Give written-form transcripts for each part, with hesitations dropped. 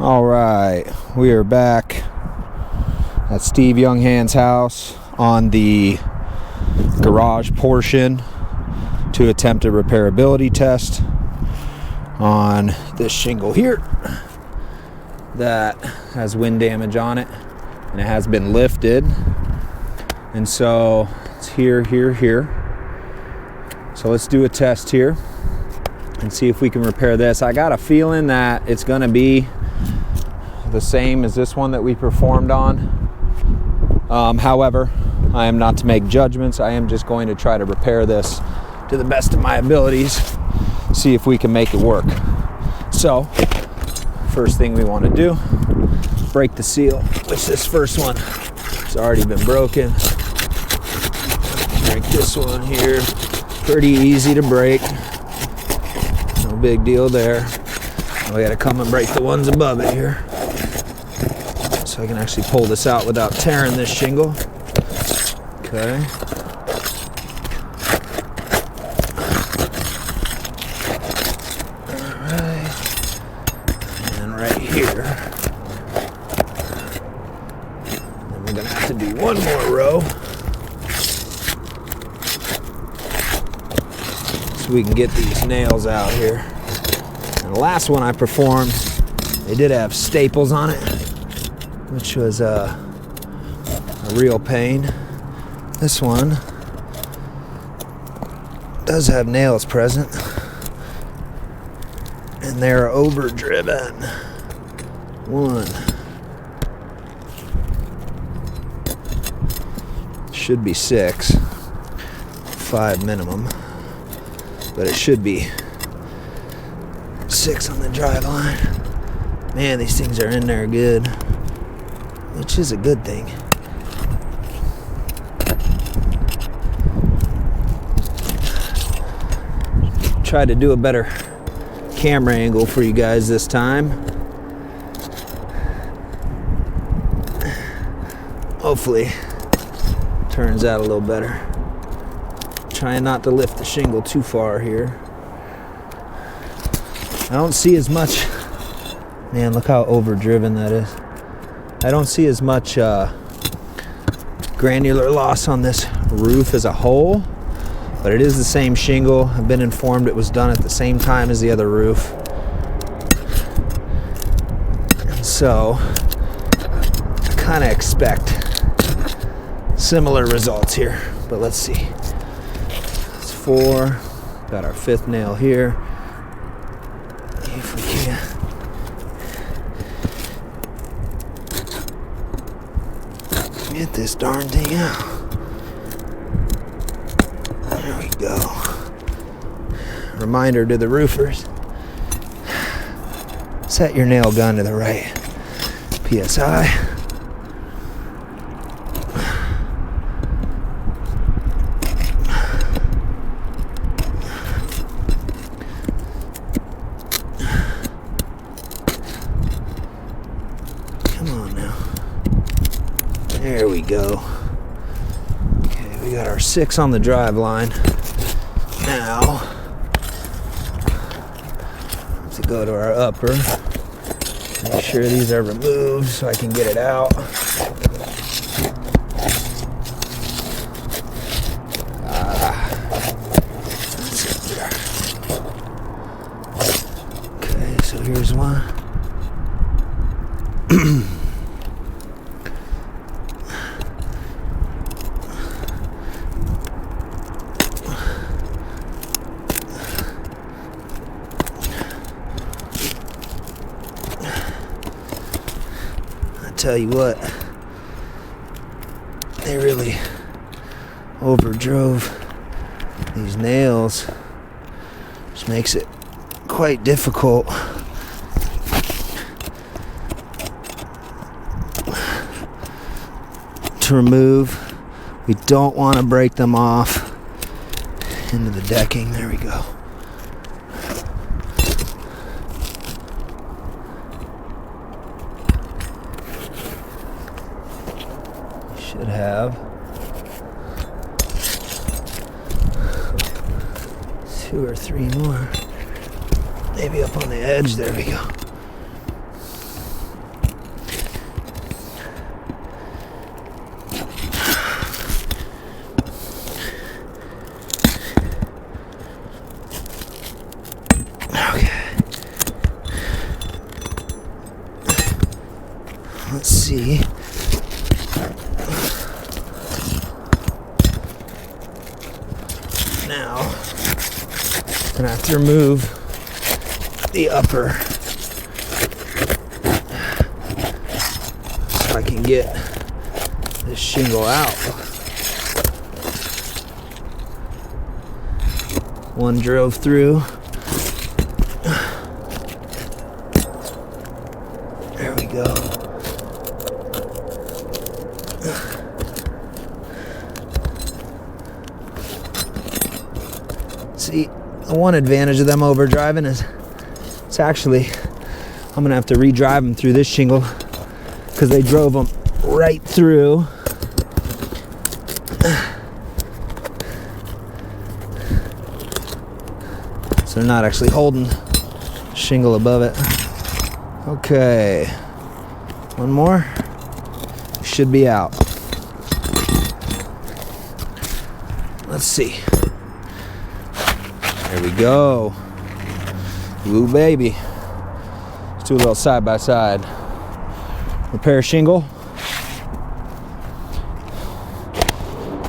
All right, we are back at Steve Younghand's house on the garage portion to attempt a repairability test on this shingle here that has wind damage on it, and it has been lifted, and so it's here. So let's do a test here and see if we can repair this. I got a feeling that it's gonna be the same as this one that we performed on. However, I am not to make judgments. I am just going to try to repair this to the best of my abilities, see if we can make it work. So, first thing we want to do, break the seal, which this first one has already been broken. Break this one here. Pretty easy to break. No big deal there. We gotta come and break the ones above it here, so I can actually pull this out without tearing this shingle. Okay. Alright. And right here. Then we're gonna have to do one more row so we can get these nails out here. And the last one I performed, they did have staples on it, which was a real pain. This one does have nails present, and they're overdriven. One. Should be 6. 5 minimum. But it should be 6 on the drive line. Man, these things are in there good, which is a good thing. Try to do a better camera angle for you guys this time. Hopefully, turns out a little better. Trying not to lift the shingle too far here. I don't see as much. Man, look how overdriven that is. I don't see as much granular loss on this roof as a whole, but it is the same shingle. I've been informed it was done at the same time as the other roof. So, I kind of expect similar results here, but let's see. That's 4. Got our 5th nail here. If we can. Get this darn thing out. There we go. Reminder to the roofers. Set your nail gun to the right PSI. Come on now. There we go. Okay, we got our 6 on the drive line. Now, to go to our upper. Make sure these are removed so I can get it out. Okay, so here's one. Tell you what, they really overdrove these nails, which makes it quite difficult to remove. We don't want to break them off into the decking. There we go. Should have 2 or 3 more. Maybe up on the edge. There we go. Let's see. Now, I'm gonna have to remove the upper so I can get this shingle out. One drove through. There we go. See, the one advantage of them over driving is it's actually, I'm gonna have to re-drive them through this shingle because they drove them right through. So they're not actually holding shingle above it. Okay, one more. Should be out. Let's see. There we go. Ooh, baby. Let's do a little side by side. Repair shingle.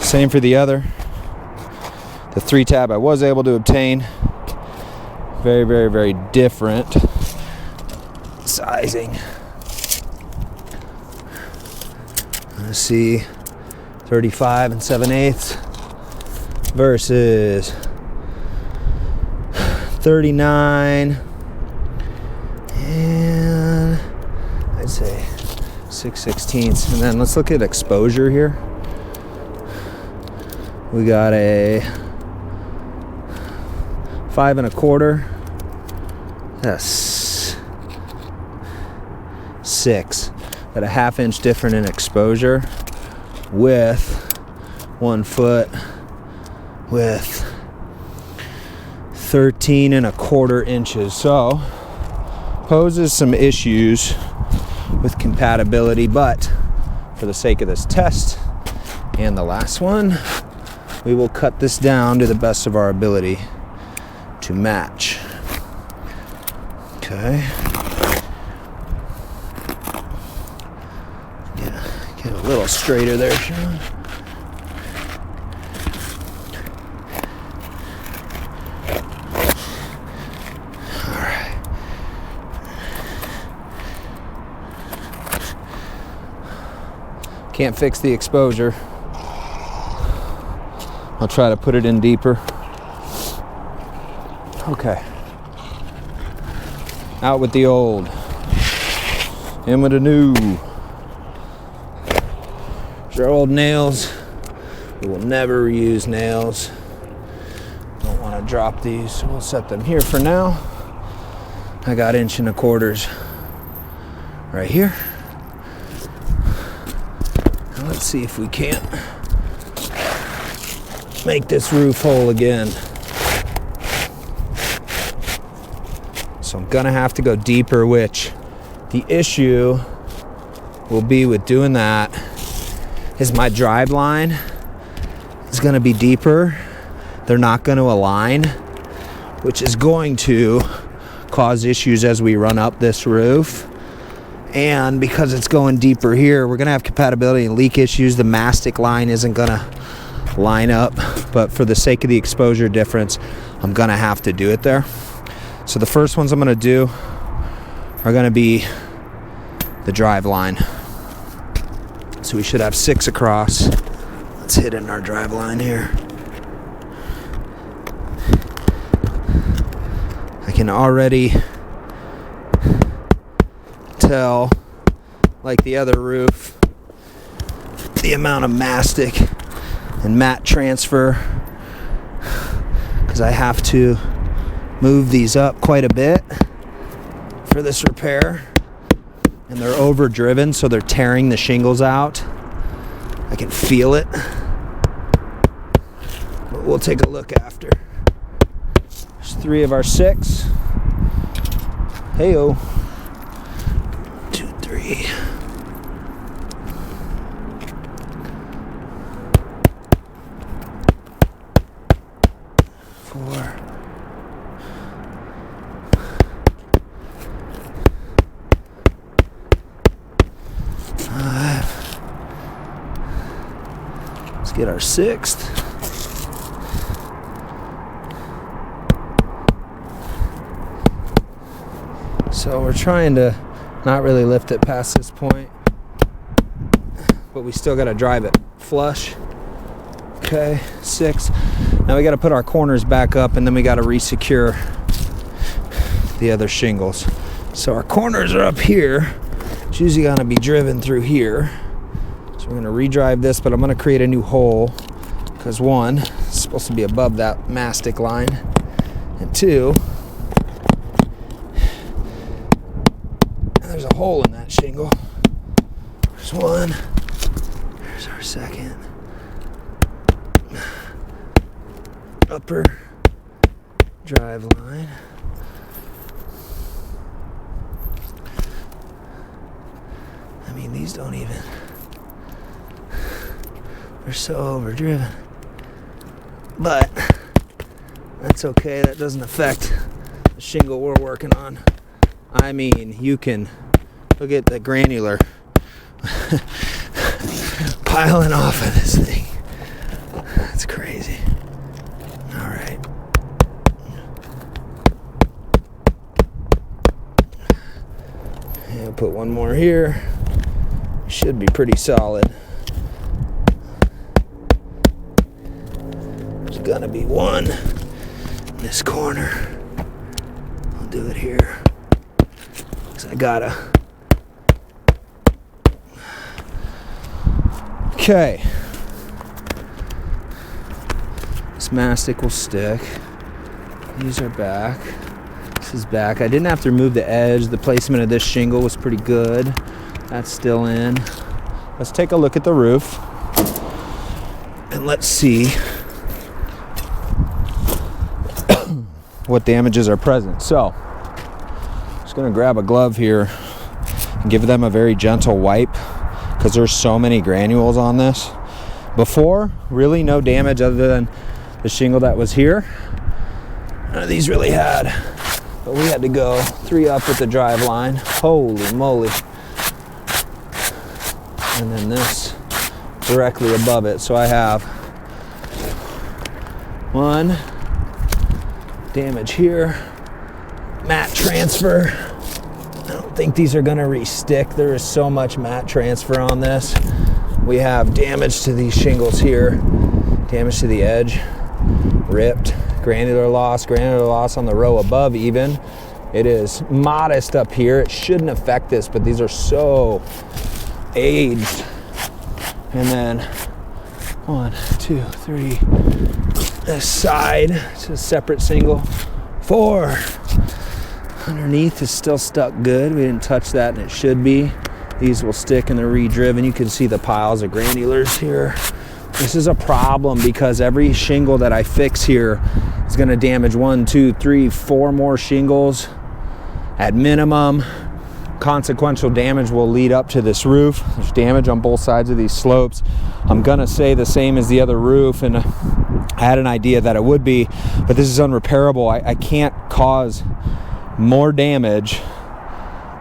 Same for the other. The 3-tab I was able to obtain. Very, very, very different sizing. Let's see. 35 and 7/8 versus 39 and I'd say 6/16. And then let's look at exposure here. We got a 5 1/4. That's 6. Got a 1/2 inch different in exposure with 1 foot with 13 1/4 inches. So poses some issues with compatibility, but for the sake of this test and the last one, we will cut this down to the best of our ability to match. Okay. Get a little straighter there, Sean. Can't fix the exposure. I'll try to put it in deeper. Okay. Out with the old. In with the new. These are old nails. We will never reuse nails. Don't want to drop these, so we'll set them here for now. I got 1 1/4 right here. Let's see if we can't make this roof whole again. So I'm gonna have to go deeper, which the issue will be with doing that is my drive line is gonna be deeper. They're not gonna align, which is going to cause issues as we run up this roof. And because it's going deeper here, we're gonna have compatibility and leak issues. The mastic line isn't gonna line up, but for the sake of the exposure difference, I'm gonna have to do it there. So the first ones I'm gonna do are gonna be the drive line. So we should have 6 across. Let's hit in our drive line here. I can already tell, like the other roof, the amount of mastic and mat transfer, because I have to move these up quite a bit for this repair, and they're overdriven, so they're tearing the shingles out. I can feel it, but we'll take a look after. There's 3 of our 6. Hey-o. 2, 3. 4. 5. get our 6th. So we're trying to not really lift it past this point, but we still got to drive it flush. Okay, 6. Now we got to put our corners back up, and then we got to resecure the other shingles. So our corners are up here. It's usually going to be driven through here. So we're going to redrive this, but I'm going to create a new hole because 1, it's supposed to be above that mastic line, and 2, there's a hole in that shingle. There's 1. There's our 2nd. Upper drive line. I mean, these don't even, they're so overdriven. But that's okay, that doesn't affect the shingle we're working on. I mean, you can look at the granular piling off of this thing. That's crazy. All right. And put one more here. Should be pretty solid. There's gonna be 1 in this corner. I'll do it here. I gotta. Okay. This mastic will stick. These are back. This is back. I didn't have to remove the edge. The placement of this shingle was pretty good. That's still in. Let's take a look at the roof. And let's see what damages are present. So, just gonna grab a glove here and give them a very gentle wipe because there's so many granules on this. Before, really no damage other than the shingle that was here. None of these really had, but we had to go 3 up with the drive line. Holy moly. And then this directly above it. So I have 1 damage here. Mat transfer. I don't think these are gonna re-stick. There is so much mat transfer on this. We have damage to these shingles here, damage to the edge, ripped, granular loss on the row above even. It is modest up here. It shouldn't affect this, but these are so aged. And then 1, 2, 3, this side, it's a separate single. 4. Underneath is still stuck good. We didn't touch that, and it should be. These will stick and they're re-driven. You can see the piles of granulars here. This is a problem because every shingle that I fix here is going to damage 1, 2, 3, 4 more shingles at minimum. Consequential damage will lead up to this roof. There's damage on both sides of these slopes. I'm gonna say the same as the other roof, and I had an idea that it would be, but this is unrepairable. I can't cause more damage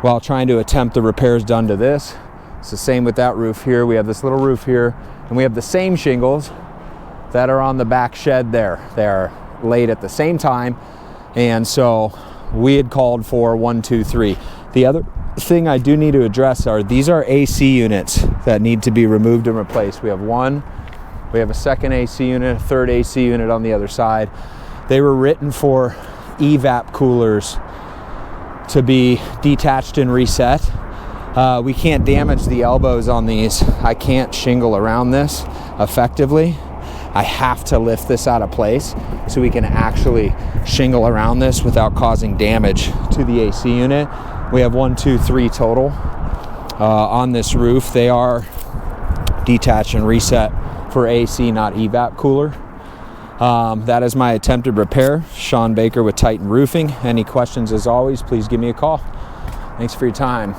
while trying to attempt the repairs done to this. It's the same with that roof here. We have this little roof here, and we have the same shingles that are on the back shed there. They're laid at the same time, and so we had called for 1, 2, 3. The other thing I do need to address are these are AC units that need to be removed and replaced. We have one, we have a second AC unit, a third AC unit on the other side. They were written for evap coolers to be detached and reset. We can't damage the elbows on these. I can't shingle around this effectively. I have to lift this out of place so we can actually shingle around this without causing damage to the AC unit. We have 1, 2, 3 total on this roof. They are detached and reset for AC, not evap cooler. That is my attempted repair. Sean Baker with Titan Roofing. Any questions, as always, please give me a call. Thanks for your time.